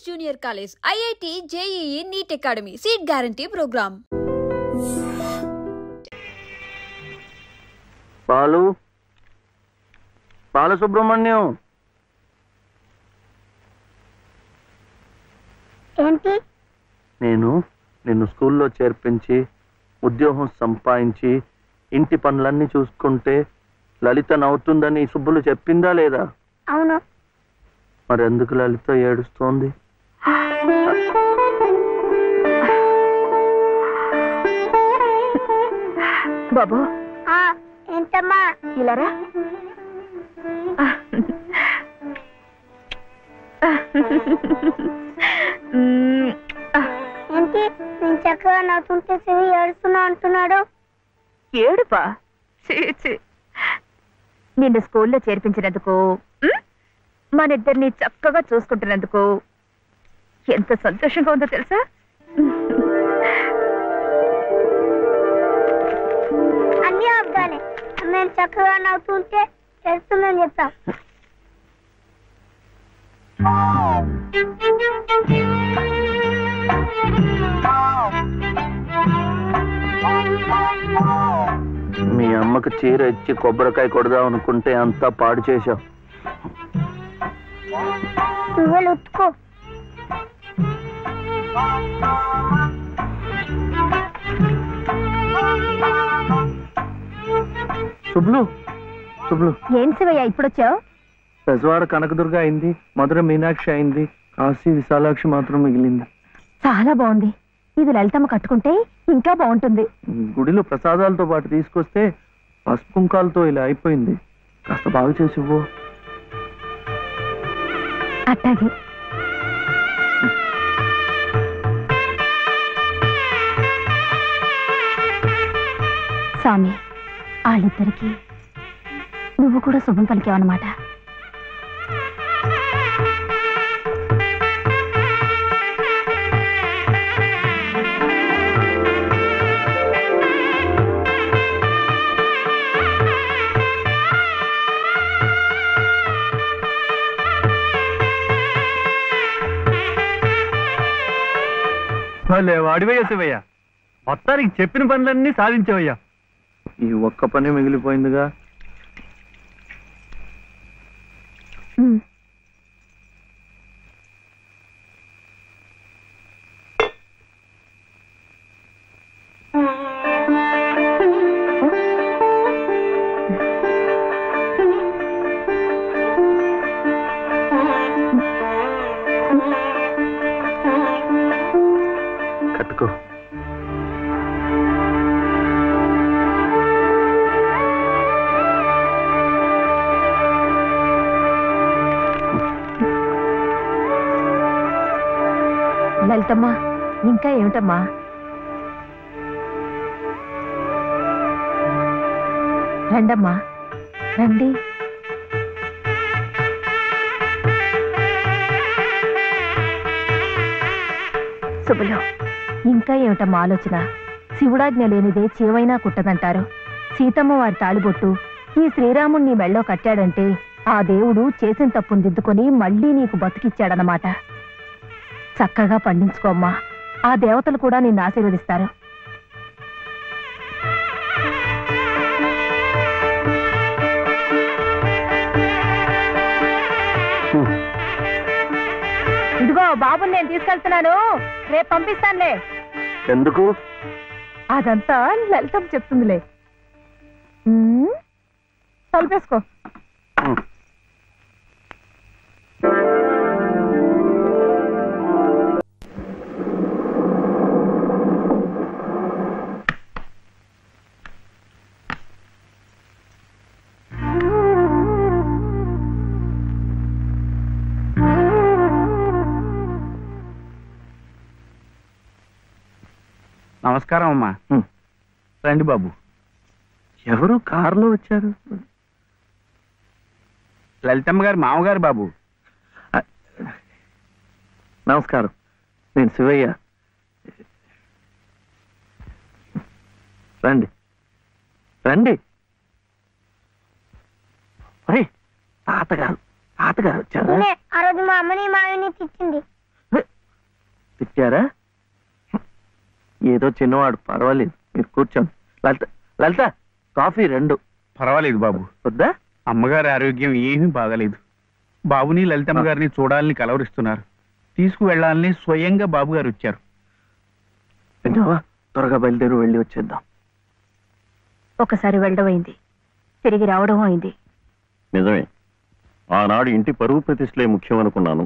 Junior College, IIT, JEE, NEET Academy, Seat Guarantee Program. Palu Subramanyam. ఏంటి? నిన్ను స్కూల్లో చేర్పించి ఉద్యోగం సంపాదించి ఇంటి పనులన్నీ చూసుకుంటే లలిత నవ్వుతుందని సుబ్బులు చెప్పిందా లేదా? అవును. మరి ఎందుకు లలిత ఏడుస్తోంది? బాబు ఏంటమ్మా? ఇలారా. ఏంటి నేను చక్కగా నవ్వుతుంటే శివి ఏడుస్తున్నా అంటున్నాడు? ఏడుపా? నిన్ను స్కూల్లో చేర్పించినందుకు, మన ఇద్దరిని చక్కగా చూసుకుంటున్నందుకు ఎంత సంతోషంగా ఉందో తెలుసా? అన్నీ అబ్బాలే. మేము చక్కగా నవ్వుతుంటే ఏడుస్తుందని చెప్తాం. మీ అమ్మకు చీర ఇచ్చి కొబ్బరికాయ కొడదాం అనుకుంటే అంతా పాడు చేశావు. నువ్వు ఉత్తుకో. శుభ్లు ఏం శివయ్య ఇప్పుడొచ్చావు? పెజవాడ కనకదుర్గ అయింది, మధుర మీనాక్షి అయింది, కాశీ విశాలాక్షి మాత్రం మిగిలింది. చాలా బాగుంది. ఇది లలితమ్మ కట్టుకుంటే ఇంకా బాగుంటుంది. గుడిలో ప్రసాదాలతో పాటు తీసుకొస్తే పసుపు కుంకాలతో ఇలా అయిపోయింది. కాస్త బాగు చేసి ఇవ్వు. అట్టాగే. స్వామి, వాళ్ళిద్దరికి నువ్వు కూడా శుభం పలికావన్నమాట. వాడివయ్యా శివయ్య, మొత్తానికి చెప్పిన పనులన్నీ సాధించవయ్యా. ఈ ఒక్క పని మిగిలిపోయిందిగా. కట్టుకో. లలితమ్మా, ఇంకా ఏమిటమ్మా? రండమ్మా, రండి. శుభలో ఇంకా ఏమిటమ్మా ఆలోచన? శివుడాజ్ఞ లేనిదే చేవైనా కుట్టదంటారు. సీతమ్మ వారి తాళిబొట్టు ఈ శ్రీరాముణ్ణి మెళ్ళో కట్టాడంటే ఆ దేవుడు చేసిన తప్పును దిద్దుకొని మళ్ళీ నీకు బతికిచ్చాడనమాట. చక్కగా పండించుకోమ్మా, ఆ దేవతలు కూడా నిన్ను ఆశీర్వదిస్తారు. ఇదిగో బాబుని నేను తీసుకెళ్తున్నాను, రేపు పంపిస్తానులే. ఎందుకు? అదంతా లలితం చెప్తుందిలే. తలుపేసుకో. నమస్కారం అమ్మా. రండి బాబు. ఎవరు కారులో వచ్చారు? లలితమ్మ గారు మామగారు బాబు. నమస్కారం, నేను శివయ్య. రండి రండి. తాతగారు తాతగారు వచ్చారు. ఆ రోజు మా అమ్మని మావిని తెచ్చింది. తిట్టారా? ఏదో చిన్నవాడు, పర్వాలేదు, మీరు కూర్చోండి. లలిత, లలిత, కాఫీ 2. పర్వాలేదు బాబు. వద్దా? అమ్మగారి ఆరోగ్యం ఏమీ బాగలేదు. బాబుని లలితమ్మ గారిని చూడాలని కలవరిస్తున్నారు. తీసుకువెళ్లాలని స్వయంగా బాబు గారు వచ్చారు. విన్నావా? త్వరగా బయలుదేరి వెళ్ళి వచ్చేద్దాం. ఒకసారి వెళ్ళడం అయింది, తిరిగి రావడం అయింది. నిజమే, ఆనాడు ఇంటి పరువు ప్రతిష్టలే ముఖ్యం అనుకున్నాను,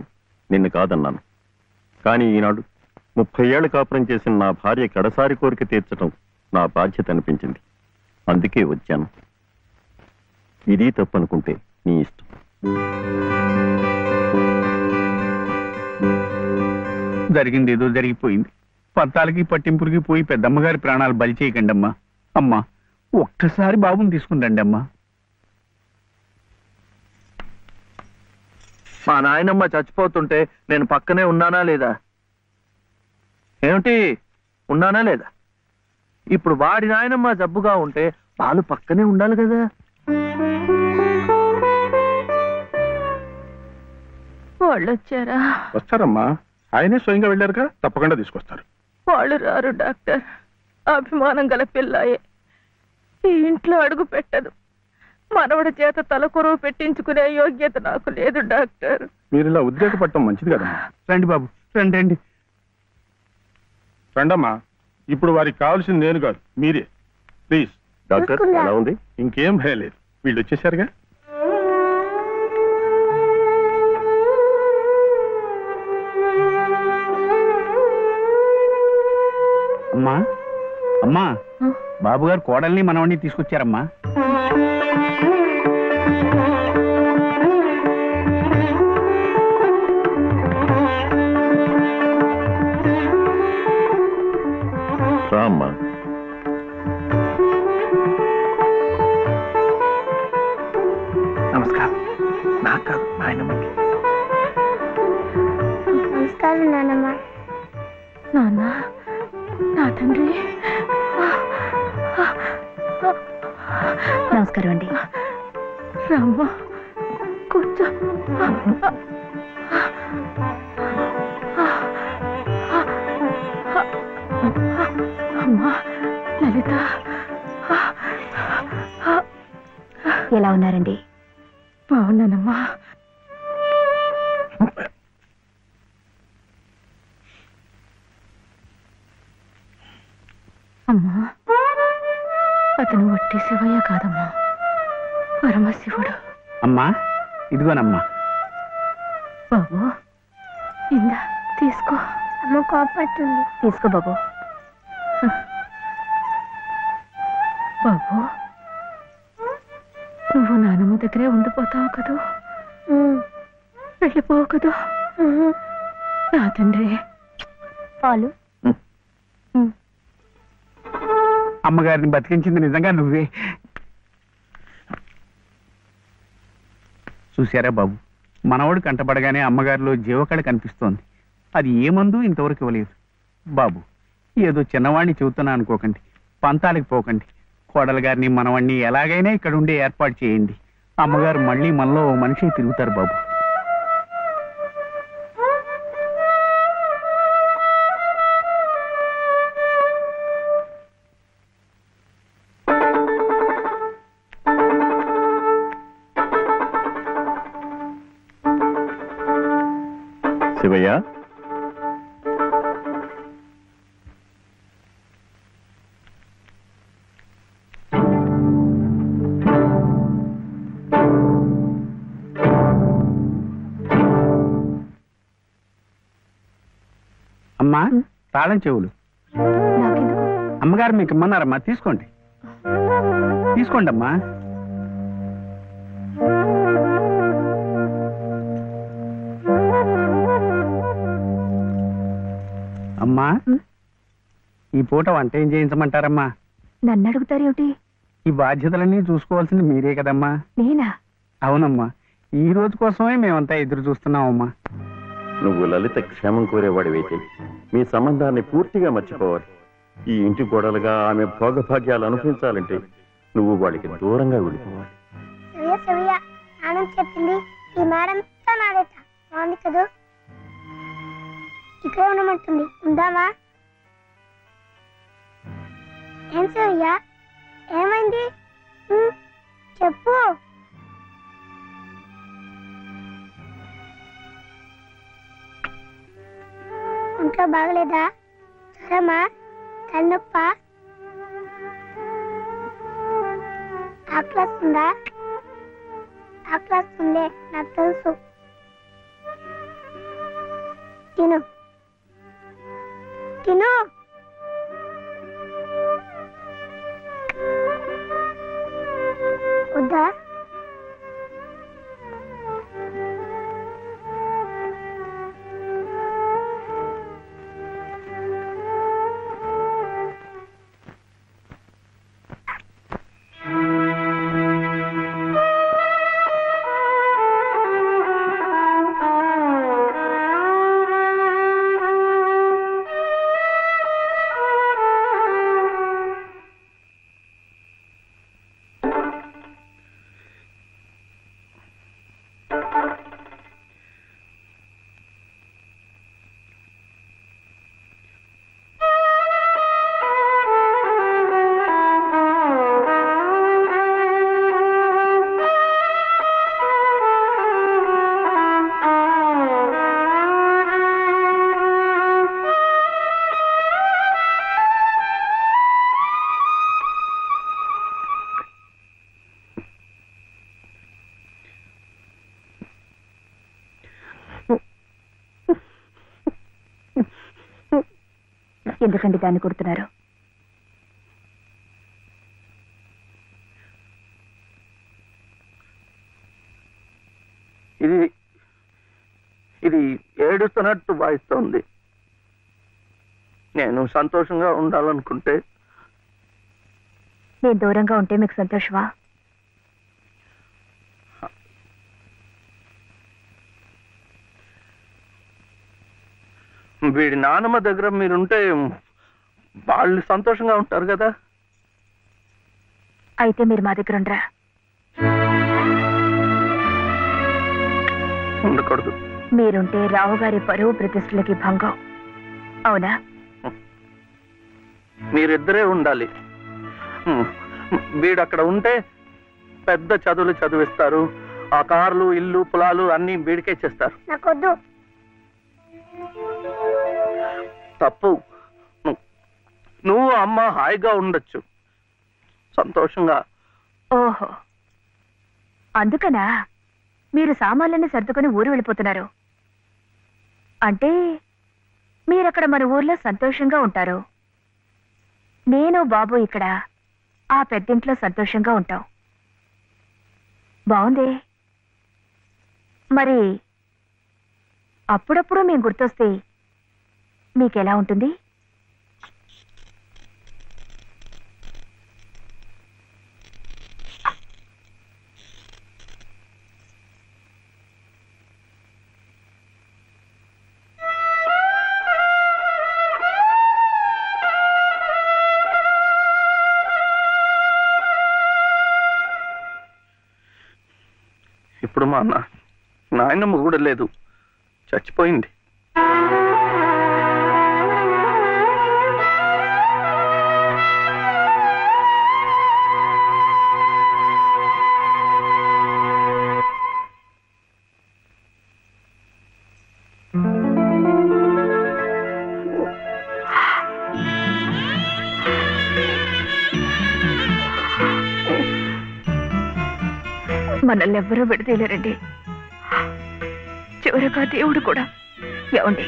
నిన్ను కాదన్నాను. కానీ ఈనాడు 30 ఏళ్ల కాపురం చేసిన నా భార్య కడసారి కోరిక తీర్చడం నా బాధ్యత అనిపించింది. అందుకే వచ్చాను. ఇది తప్పనుకుంటే నీ ఇష్టం. జరిగింది ఏదో జరిగిపోయింది. పత్తాలకి పట్టింపులకి పోయి పెద్దమ్మగారి ప్రాణాలు బలి చేయకండి అమ్మా. అమ్మా, ఒక్కసారి బాబుని తీసుకుని రండి అమ్మా. మా నాయనమ్మ చచ్చిపోతుంటే నేను పక్కనే ఉన్నానా లేదా? ఏమిటి, ఉన్నానా లేదా? ఇప్పుడు వాడి నాయనమ్మ జబ్బుగా ఉంటే వాళ్ళు పక్కనే ఉండాలి కదా. వాళ్ళు వచ్చారా? వస్తారమ్మా, ఆయనే స్వయంగా వెళ్ళారుగా, తప్పకుండా తీసుకొస్తారు. వాళ్ళు రారు డాక్టర్. అభిమానం గల పిల్లాయే, ఈ ఇంట్లో అడుగు పెట్టదు. మనవడి చేత తలకొరువు పెట్టించుకునే యోగ్యత నాకు లేదు డాక్టర్. మీరు ఇలా ఉద్రేకపడటం మంచిది కదమ్మా. రండి బాబు, రండి రండి. రండమ్మా, ఇప్పుడు వారికి కావాల్సింది నేను కాదు, మీరే. ప్లీజ్. డాక్టర్ ఎలా ఉంది? ఇంకేం భయం లేదు, వీళ్ళు వచ్చేసారుగా. అమ్మా, అమ్మా, బాబు గారు కోడల్ని మనవడిని తీసుకొచ్చారమ్మా. రామ్మా. నమస్కారం. నాకు కాదు, నాయనమ్మకి. నమస్కారం నాన్నమ్మ. నాన్న, నా తండ్రి. నమస్కారం అండి. రామ్మ, కూర్చో. అమ్మా, లలిత. ఎలా ఉన్నారండి? బాగున్నానమ్మా. అమ్మా, అతను వట్టి శివయ్య కాదమ్మా, పరమశివుడు. అమ్మా, ఇదిగోనమ్మా. బాబు, ఇందా తీసుకో. అమ్మ కోపడుతుంది. తీసుకో బాబు. బాబు, నువ్వు నానమ్మ దగ్గరే ఉండిపోతావు కదూ, వెళ్ళిపోవు కదూ. నా తండ్రి. పాలు. అమ్మగారిని బతికించింది నిజంగా నువ్వే. చూశారా బాబు, మనవడు కంటపడగానే అమ్మగారిలో జీవకళ కనిపిస్తోంది. అది ఏ మందు ఇంతవరకు ఇవ్వలేదు. బాబు, ఏదో చిన్నవాడిని చెబుతున్నా అనుకోకండి, పంతాలకు పోకండి. కోడలు గారిని మనవాడిని ఎలాగైనా ఇక్కడ ఉండే ఏర్పాటు చేయండి. అమ్మగారు మళ్ళీ మనలో ఓ మనిషి తిరుగుతారు బాబు. శివయ్య, అమ్మా, తాళం చెవులు. అమ్మగారు మీకు ఇమ్మన్నారమ్మా, తీసుకోండి. తీసుకోండి అమ్మా. అమ్మా, ఈ పూట వంట ఏం చేయించమంటారమ్మా? నన్ను అడుగుతారేమిటి? ఈ బాధ్యతలన్నీ చూసుకోవాల్సింది మీరే కదమ్మా. నేనా? అవునమ్మా, ఈ రోజు కోసమే మేమంతా ఎదురు చూస్తున్నామమ్మా. నువ్వు లలిత క్షేమం కోరేవాడివైతే మీ సంబంధాన్ని పూర్తిగా మర్చిపోవాలి. ఈ ఇంటి గోడలుగా ఆమె భోగభాగ్యాలు అనుభవించాలంటే నువ్వు వాళ్ళకి దూరంగా వెళ్ళిపోవాలి. సవ్య నాన్న చెప్పింది ఈ మేడం నాదేట బాగుంది కదూ. ఇక్కడ ఉండమంటుంది. ఉందామా? ఏం సూర్య, ఏమైంది? చెప్పు. ఒంట్లో బాగలేదా? జ్వరమా? తలనొప్పా? ఆకలిస్తుందా? ఆకలిస్తుందే, నాకు తెలుసు. తిను తిను. వద్దా? ఎందుకండి దాన్ని కొడుతున్నారు? ఇది ఏడుస్తున్నట్టు వాయిస్తోంది. నేను సంతోషంగా ఉండాలనుకుంటే నేను దూరంగా ఉంటే మీకు సంతోషమా? వీడి నానమ్మ దగ్గర మీరుంటే వాళ్ళు సంతోషంగా ఉంటారు కదా. అయితే మీరు మా దగ్గర ఉండరా? ఉండకూడదు. మీరుంటే రావుగారి పరువు ప్రతిష్టలకి భంగం. అవునా? మీరిద్దరే ఉండాలి. వీడు అక్కడ ఉంటే పెద్ద చదువులు చదివిస్తారు. ఆ కార్లు, ఇల్లు, పొలాలు అన్ని వీడికే చేస్తారు. నాకొద్దు. తప్పు. నువ్వు అమ్మ హాయిగా ఉండొచ్చు, సంతోషంగా. ఓహో, అందుకనా మీరు సామాన్లన్నీ సర్దుకొని ఊరు వెళ్ళిపోతున్నారు? అంటే మీరక్కడ మన ఊర్లో సంతోషంగా ఉంటారు, నేను బాబు ఇక్కడ ఆ పెద్దింట్లో సంతోషంగా ఉంటాం. బాగుంది. మరి అప్పుడప్పుడు మేము గుర్తొస్తే మీకెలా ఉంటుంది? ఇప్పుడు మా నాయనమ్మ కూడా లేదు, చచ్చిపోయింది. మనల్ని ఎవ్వరూ విడదీయలేరండి, చివరగా దేవుడు కూడా. ఏమండి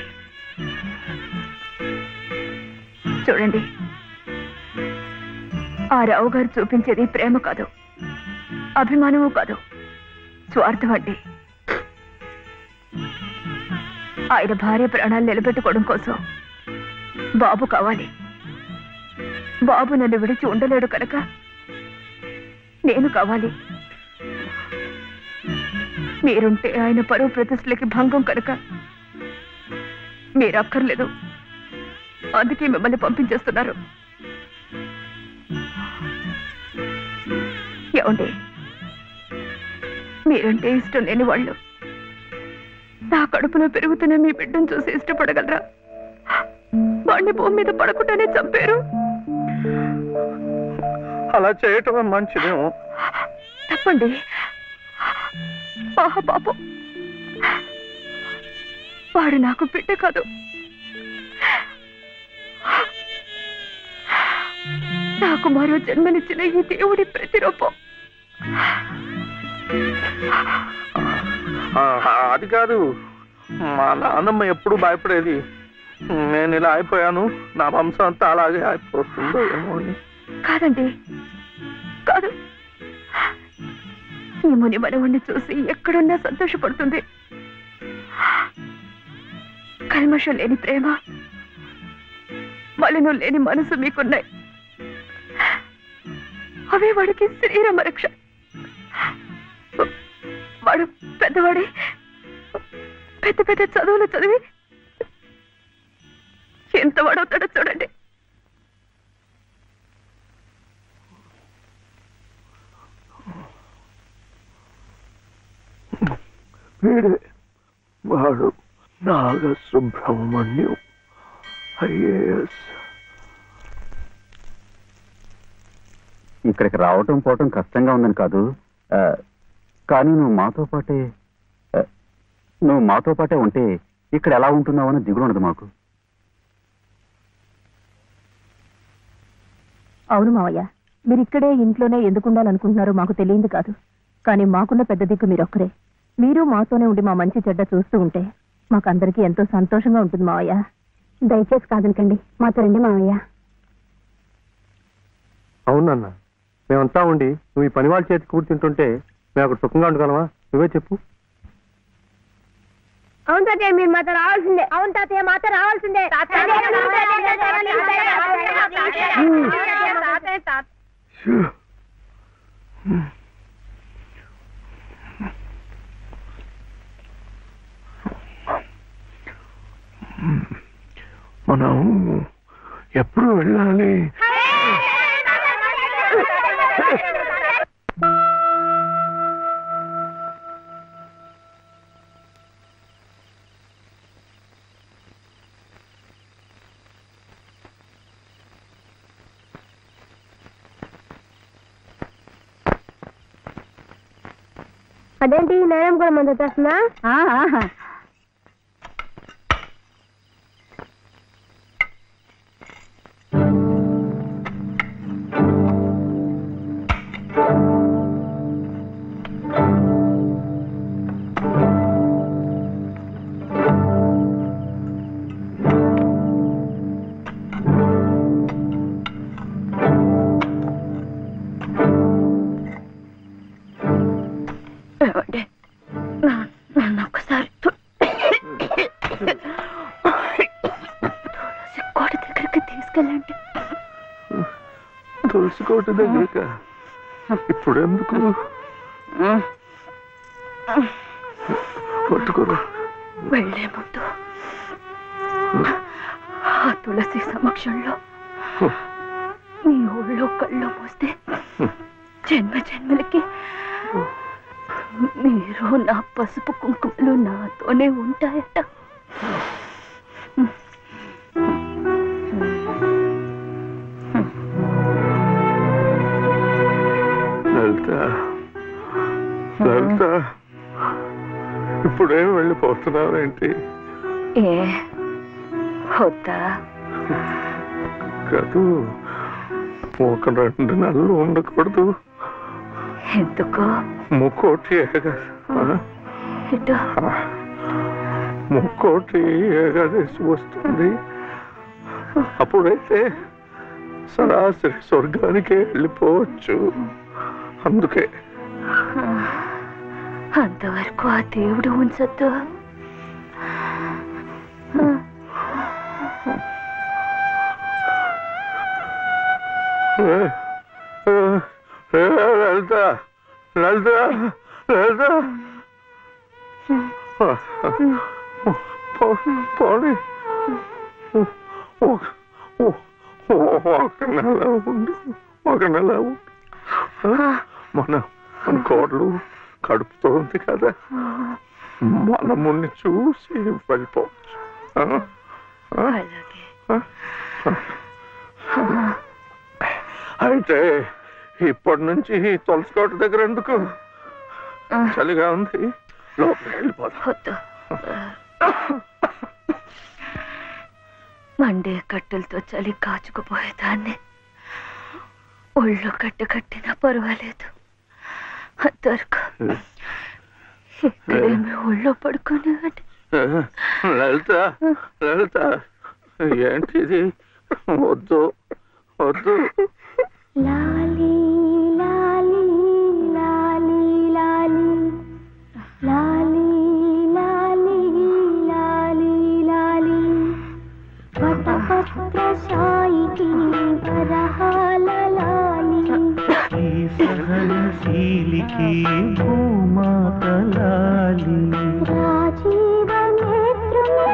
చూడండి, ఆ రావు గారు చూపించేది ప్రేమ కాదు, అభిమానము కాదు, స్వార్థం అండి. ఆయన భార్య ప్రాణాలు నిలబెట్టుకోవడం కోసం బాబు కావాలి. బాబు నన్ను విడిచి ఉండలేడు కనుక నేను కావాలి. మీరుంటే ఆయన పరువు ప్రతిష్టలకి భంగం కనుక మీరు అక్కర్లేదు, అందుకే మిమ్మల్ని పంపించేస్తున్నారు. ఏమండి, మీరంటే ఇష్టం లేని వాళ్ళు నా కడుపులో పెరుగుతున్న మీ బిడ్డను చూసి ఇష్టపడగలరా? వాడిని భూమి మీద పడకుండానే చంపారు. అలా చేయటం మంచిదేమో. తప్పండి. పాపం, వాడు నాకు బిడ్డ కాదు, నాకు మరో జన్మనిచ్చిన ఈ దేవుడి ప్రతిరూపం. అది కాదు, మా నాన్నమ్మ ఎప్పుడు భయపడేది నేను ఇలా అయిపోయాను, నా వంశం అంతా అలాగే అయిపోతుందో ఏమో అని. కాదండి, కాదు. ఈ ముని మనవుణ్ణి చూసి ఎక్కడున్నా సంతోషపడుతుంది. కల్మషం లేని ప్రేమ, మలినం లేని మనసు మీకున్నాయి. అవే వాడికి శ్రీరామ రక్ష. వాడు పెద్దవాడి పెద్ద పెద్ద చదువులు చదివి ఎంత వాడవుతాడో చూడండి. వీడే వాడు నాగసుబ్రహ్మణ్యం, IAS. ఇక్కడికి రావటం పోవటం కష్టంగా ఉందని కాదు, కానీ నువ్వు మాతో పాటే ఉంటే ఇక్కడ ఎలా ఉంటున్నావు అని దిగులు ఉండదు మాకు. అవును మావయ్య, మీరు ఇక్కడే ఇంట్లోనే ఎందుకు ఉండాలనుకుంటున్నారో మాకు తెలియదు కాదు. కానీ మాకున్న పెద్ద దిక్కు మీరొక్కరే. మీరు మాతోనే ఉండి మా మంచి చెడ్డ చూస్తూ ఉంటే మాకందరికీ ఎంతో సంతోషంగా ఉంటుంది మావయ్య. దయచేసి కాదనకండి, మాతో రండి మావయ్య. అవునన్నా, మేమంతా ఉండి నువ్వు ఈ పని వాళ్ళ చేతి కూర్చుంటుంటే మేము అక్కడ సుఖంగా ఉండగలమా? నువ్వే చెప్పు. అవును తాతయ్య, మీరు మాతో రావాల్సిందే. అవును తాతయ్య, మాతో రావాల్సిందే. మనం ఎప్పుడు వెళ్ళాలి? అదేంటి, నేరం కూడా మంది వచ్చేస్తుందా? ఒక్కసారి కోట దగ్గరికి తీసుకెళ్ళండి. తులసి కోట దగ్గర ఇప్పుడు ఎందుకు? పట్టుకోరు. వెళ్లే ముందు ఆ తులసి సమక్షంలో నీ ఊళ్ళో కళ్ళు మూస్తే జన్మ జన్మలకి మీరు నా పసుపు కుంకుమలు నాతోనే ఉంటాయట. లలిత, ఇప్పుడేం వెళ్ళిపోతున్నావేంటి? ఏ వద్దా? కాదు, ఒక 2 నెలలు ఉండకూడదు. ఎందుకు? ముక్కోటి ముక్కోటి ఏకాదశి వస్తుంది. అప్పుడైతే సరాసరి స్వర్గానికే వెళ్ళిపోవచ్చు. అందుకే అంతవరకు ఆ దేవుడు ఉంచొద్దు. లలిత, లలిత, లలిత, పోనీ ఒక నెల ఉండు, ఒక నెల ఉండు. మన కోడలు కడుపుతోంది కదా, మనముని చూసి వెళ్ళిపోవచ్చు. అంటే ఇప్పటి నుంచి తులసి కోట దగ్గర ఎందుకు? చలిగా ఉంది, లోపలికి వెళ్ళిపోతా. మండే కట్టెలతో చలి కాచుకుపోయేదాన్ని. ఒళ్ళు కట్టినా పర్వాలేదు, అంతవరకు ఇక్కడేమి ఒళ్ళో పడుకునే. లలిత లలిత, ఏంటిది? వద్దు వద్దు. లాలి లాలి లాలి లాలి లాలి లాలి లాలి లాలి వటపత్ర సాయికి వరహాల లాలి సహనశీలికి భూమాత లాలి రాజీవ నేత్రుని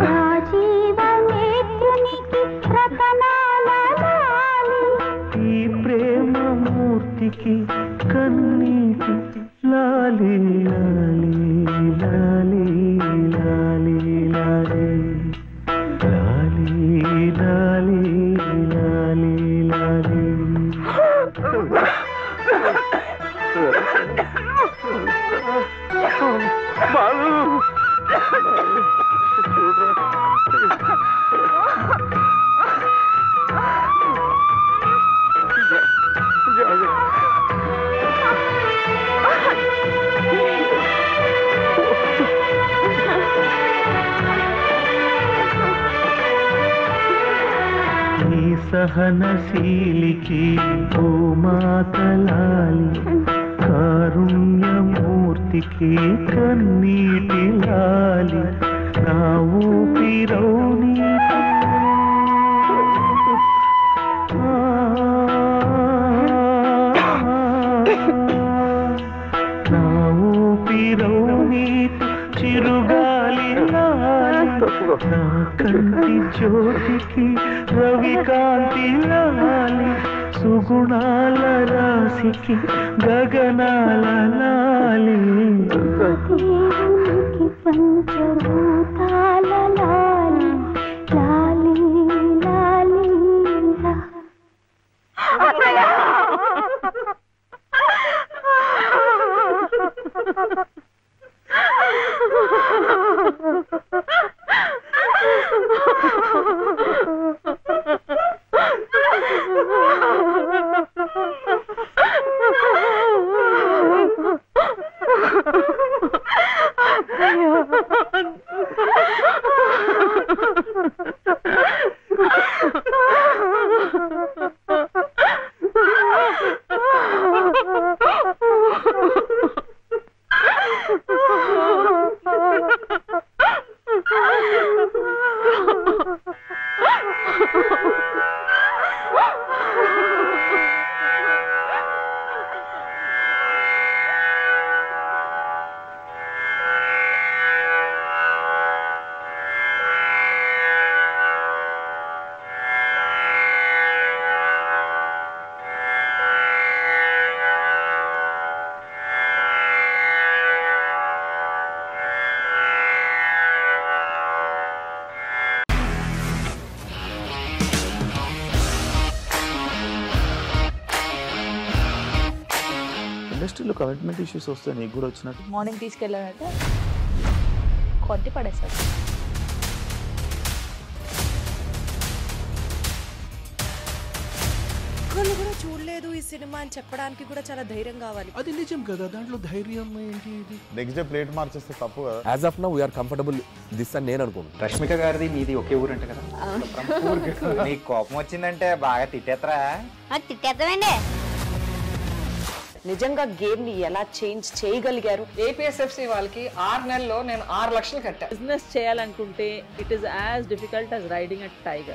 రాజీవ నేత్రునికి రతనాల లాలి ఈ ప్రేమ మూర్తికి కన్నీటి లాలి లాలి లాలి లాలి లాలి లాలి లాలి లాలి లాలి. బాలు ఈ సహనశీలికి భూమాత లాలి కారుణ్యమూర్తికి కన్నీటి లాలి నా ఊపిరౌని నా ఊపిరౌని చిరుగాలి లాలి నా కంటి జ్యోతికి రవికాంతి లాలి సుగుణాల రాశికి గగనాల లాలి దేవునికి పంచభూతాల లాలి లాలి లాలి ఇండస్ట్రీలో కమిట్మెంట్ ఇష్యూస్ వస్తే నీకు కూడా వచ్చినట్టు? మార్నింగ్ తీసుకెళ్ళాడంటే కొట్టి పడేశాడు. ఒక్కళ్ళు కూడా చూడలేదు ఈ సినిమా అని చెప్పడానికి కూడా చాలా ధైర్యం కావాలి. అది నిజం కదా, దాంట్లో ధైర్యం ఏంటి? ఇది నెక్స్ట్ డే ప్లేట్ మార్చేస్తే తప్పు కదా. As of now we're comfortable this అని నేను అనుకుంటున్నాను. రష్మిక గారిది మీది ఒకే ఊరంట కదా? నీకు కోపం వచ్చిందంటే బాగా తిట్టేత్తరా? తిట్టేద్దామండి. నిజంగా గేమ్ ని ఎలా చేంజ్ చేయగలిగారు? ఏపీఎస్ఎఫ్సి వాళ్ళకి 6 నెలల్లో నేను 6 లక్షలు కట్టా. బిజినెస్ చేయాలనుకుంటే it is as difficult as riding a tiger.